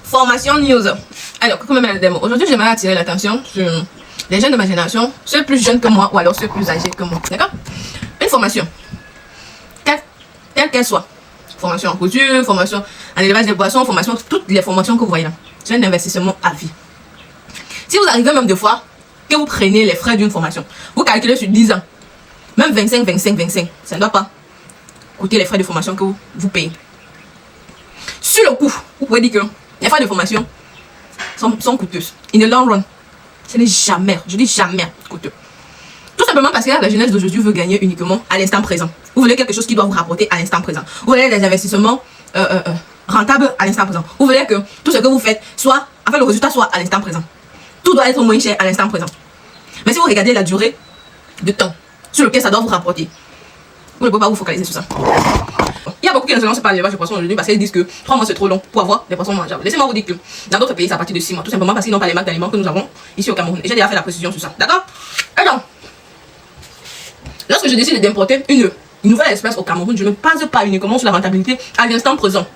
Formation news. Alors, coucou mes démos. Aujourd'hui, j'aimerais attirer l'attention sur les jeunes de ma génération, ceux plus jeunes que moi ou alors ceux plus âgés que moi. D'accord? Une formation, telle qu'elle soit. Formation en couture, formation en élevage des poissons, formation, toutes les formations que vous voyez là. C'est un investissement à vie. Si vous arrivez même des fois que vous prenez les frais d'une formation, vous calculez sur 10 ans, même 25, ça ne doit pas coûter les frais de formation que vous payez. Sur le coup, vous pouvez dire que les frais de formation sont coûteuses. In the long run, ce n'est jamais, je dis jamais coûteux. Tout simplement parce que la jeunesse d'aujourd'hui veut gagner uniquement à l'instant présent. Vous voulez quelque chose qui doit vous rapporter à l'instant présent. Vous voulez des investissements rentables à l'instant présent. Vous voulez que tout ce que vous faites soit, enfin le résultat soit à l'instant présent. Tout doit être moins cher à l'instant présent. Mais si vous regardez la durée de temps sur lequel ça doit vous rapporter, vous ne pouvez pas vous focaliser sur ça. Il y a beaucoup qui ne se lancent pas l'élevage de poissons aujourd'hui parce qu'ils disent que 3 mois c'est trop long pour avoir des poissons mangeables. Laissez-moi vous dire que dans d'autres pays, c'est à partir de 6 mois. Tout simplement parce qu'ils n'ont pas les marques d'aliments que nous avons ici au Cameroun. Et j'ai déjà fait la précision sur ça. D'accord? Alors, lorsque je décide d'importer une nouvelle espèce au Cameroun, je ne base pas uniquement sur la rentabilité à l'instant présent.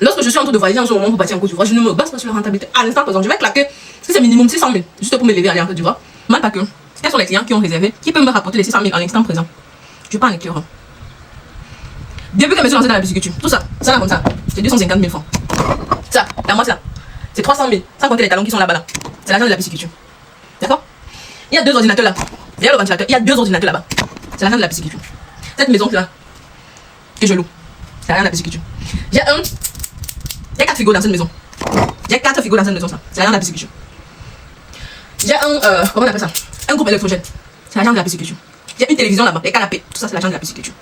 Lorsque je suis en train de voyager en ce moment pour partir en Côte d'Ivoire, je ne me base pas sur la rentabilité à l'instant présent. Je vais claquer, si c'est minimum 600 000, juste pour m'élever à aller en Côte d'Ivoire. Mal pas que. Quels sont les clients qui ont réservé, qui peuvent me rapporter les 600 000 à l'instant présent? Je parle en éclairant. Depuis que je me suis lancé dans la pisciculture, tout ça, là comme ça, c'est 250 000 francs. Ça, la moitié là, c'est 300 000, sans compter les talons qui sont là-bas là. C'est l'argent de la pisciculture. D'accord? Il y a 2 ordinateurs là. Derrière le ventilateur, il y a 2 ordinateurs là-bas. C'est l'argent de la pisciculture. Cette maison là, que je loue, c'est l'argent de la pisciculture. J'ai 4 frigos dans cette maison. J'ai 4 frigos dans cette maison, ça. C'est l'argent de la pisciculture. J'ai comment on appelle ça? Un groupe électrogène. C'est l'argent de la pisciculture. J'ai une télévision là-bas, les canapés. Tout ça, c'est l'argent de la pisciculture.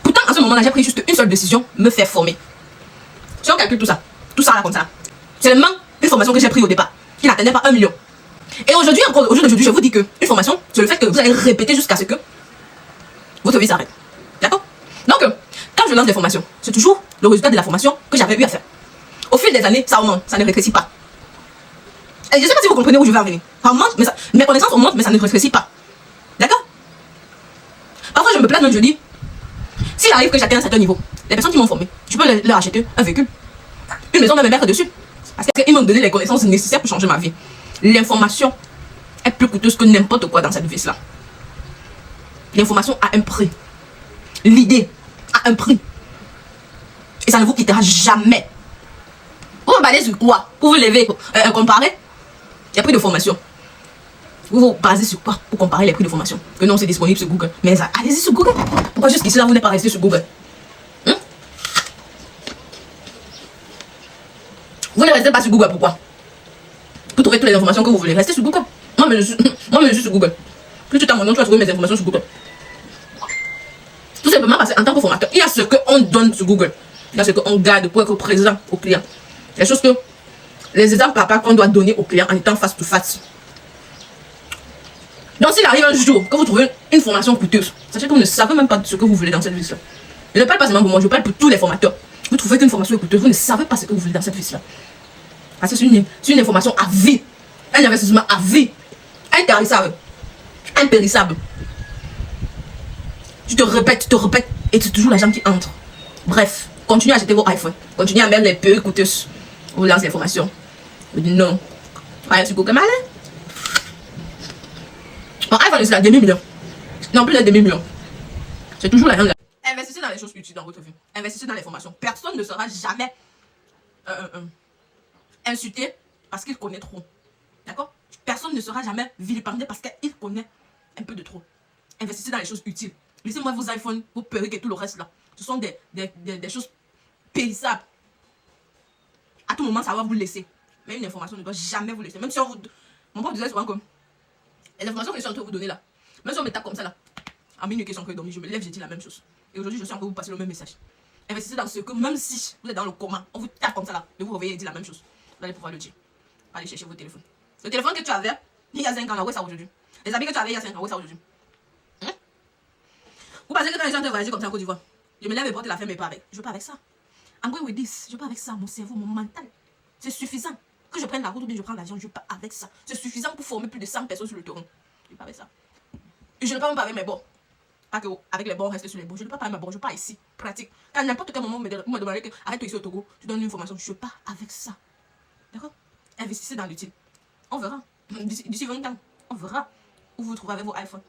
Pourtant, en ce moment-là, j'ai pris juste une seule décision, me faire former. Si on calcule tout ça là comme ça, c'est seulement une formation que j'ai prise au départ, qui n'atteignait pas 1 million. Et aujourd'hui, encore au jour d'aujourd'hui, je vous dis que une formation, c'est le fait que vous allez répéter jusqu'à ce que votre vie s'arrête. D'accord? Donc, quand je lance des formations, c'est toujours le résultat de la formation que j'avais eu à faire. Au fil des années, ça augmente, ça ne rétrécit pas. Et je ne sais pas si vous comprenez où je vais en venir. Ça augmente, mais mes connaissances augmentent, mais ça ne rétrécit pas. D'accord? Parfois, je me place même, je dis, s'il arrive que j'atteins un certain niveau, les personnes qui m'ont formé, je peux leur acheter un véhicule, une maison, même me mettre dessus. Parce qu'ils m'ont donné les connaissances nécessaires pour changer ma vie. L'information est plus coûteuse que n'importe quoi dans cette vie-là. L'information a un prix. L'idée a un prix. Et ça ne vous quittera jamais. Vous vous basez sur quoi? Pour vous lever, comparer les prix de formation. Vous vous basez sur quoi pour comparer les prix de formation? Que non, c'est disponible sur Google. Mais allez-y sur Google. Pourquoi jusqu'ici là, vous n'êtes pas resté sur Google? Vous ne restez pas sur Google, pourquoi? Pour trouver toutes les informations que vous voulez. Restez sur Google. Moi, je suis sur Google. Plus tu tapes mon nom, tu vas trouver mes informations sur Google. Tout simplement parce qu'en tant que formateur, il y a ce qu'on donne sur Google. Il y a ce qu'on garde pour être présent au client. Les choses que, les exemples papa qu'on doit donner au client en étant face to face. Donc s'il arrive un jour que vous trouvez une formation coûteuse, sachez que vous ne savez même pas ce que vous voulez dans cette vie-là. Je ne parle pas seulement pour moi, je parle pour tous les formateurs. Vous trouvez qu'une formation est coûteuse, vous ne savez pas ce que vous voulez dans cette vie-là. Parce que c'est une information à vie. Un investissement à vie. Intarissable. Impérissable. Tu te répètes, et c'est toujours l'argent qui entre. Bref, continuez à acheter vos iPhones. Continuez à mettre les peu coûteuses. Vous lancez les formations. Vous dites non. Rien sur Google, malin. Mon iPhone, c'est la demi-million. Non, plus de demi-million. C'est toujours l'argent de la... Investissez dans les choses utiles dans votre vie. Investissez dans les formations. Personne ne sera jamais insulté parce qu'il connaît trop. D'accord? Personne ne sera jamais vilipendé parce qu'il connaît un peu de trop. Investissez dans les choses utiles. Laissez-moi vos iPhones, vos perruques et tout le reste là. Ce sont des choses périssables. À tout moment, ça va vous laisser. Mais une information ne doit jamais vous laisser. Même si on vous... Mon prof disait souvent comme... Les informations que je suis en train de vous donner là, même si on me tape comme ça là, en minute que je suis en train de dormir, je me lève, je dis la même chose. Et aujourd'hui, je suis en train de vous passer le même message. Investissez dans ce que, même si vous êtes dans le coma, on vous tape comme ça là, de vous réveiller et dire la même chose. Vous allez pouvoir le dire. Allez chercher vos téléphones. Le téléphone que tu avais il y a 5 ans, là, où est ça aujourd'hui? Les habits que tu avais il y a 5 ans, où est ça aujourd'hui? Vous pensez que quand les gens te voyager comme ça en Côte d'Ivoire, je me lève et porte la ferme et pas avec. Je veux pas avec ça. I'm going with this. Je veux pas avec ça. Mon cerveau, mon mental. C'est suffisant. Que je prenne la route ou bien je prends l'avion, je veux pas avec ça. C'est suffisant pour former plus de 100 personnes sur le terrain. Je veux pas avec ça. Et je ne parle même pas avec mes bords. Pas que avec les bons, rester sur les bons. Je ne peux pas ma bon, je pars ici. Pratique. Quand n'importe quel moment, vous me demandez que arrête-toi ici au Togo, tu donnes une formation. Je pars avec ça. D'accord? Investissez dans l'utile. On verra. D'ici 20 ans, on verra où vous vous trouvez avec vos iPhones.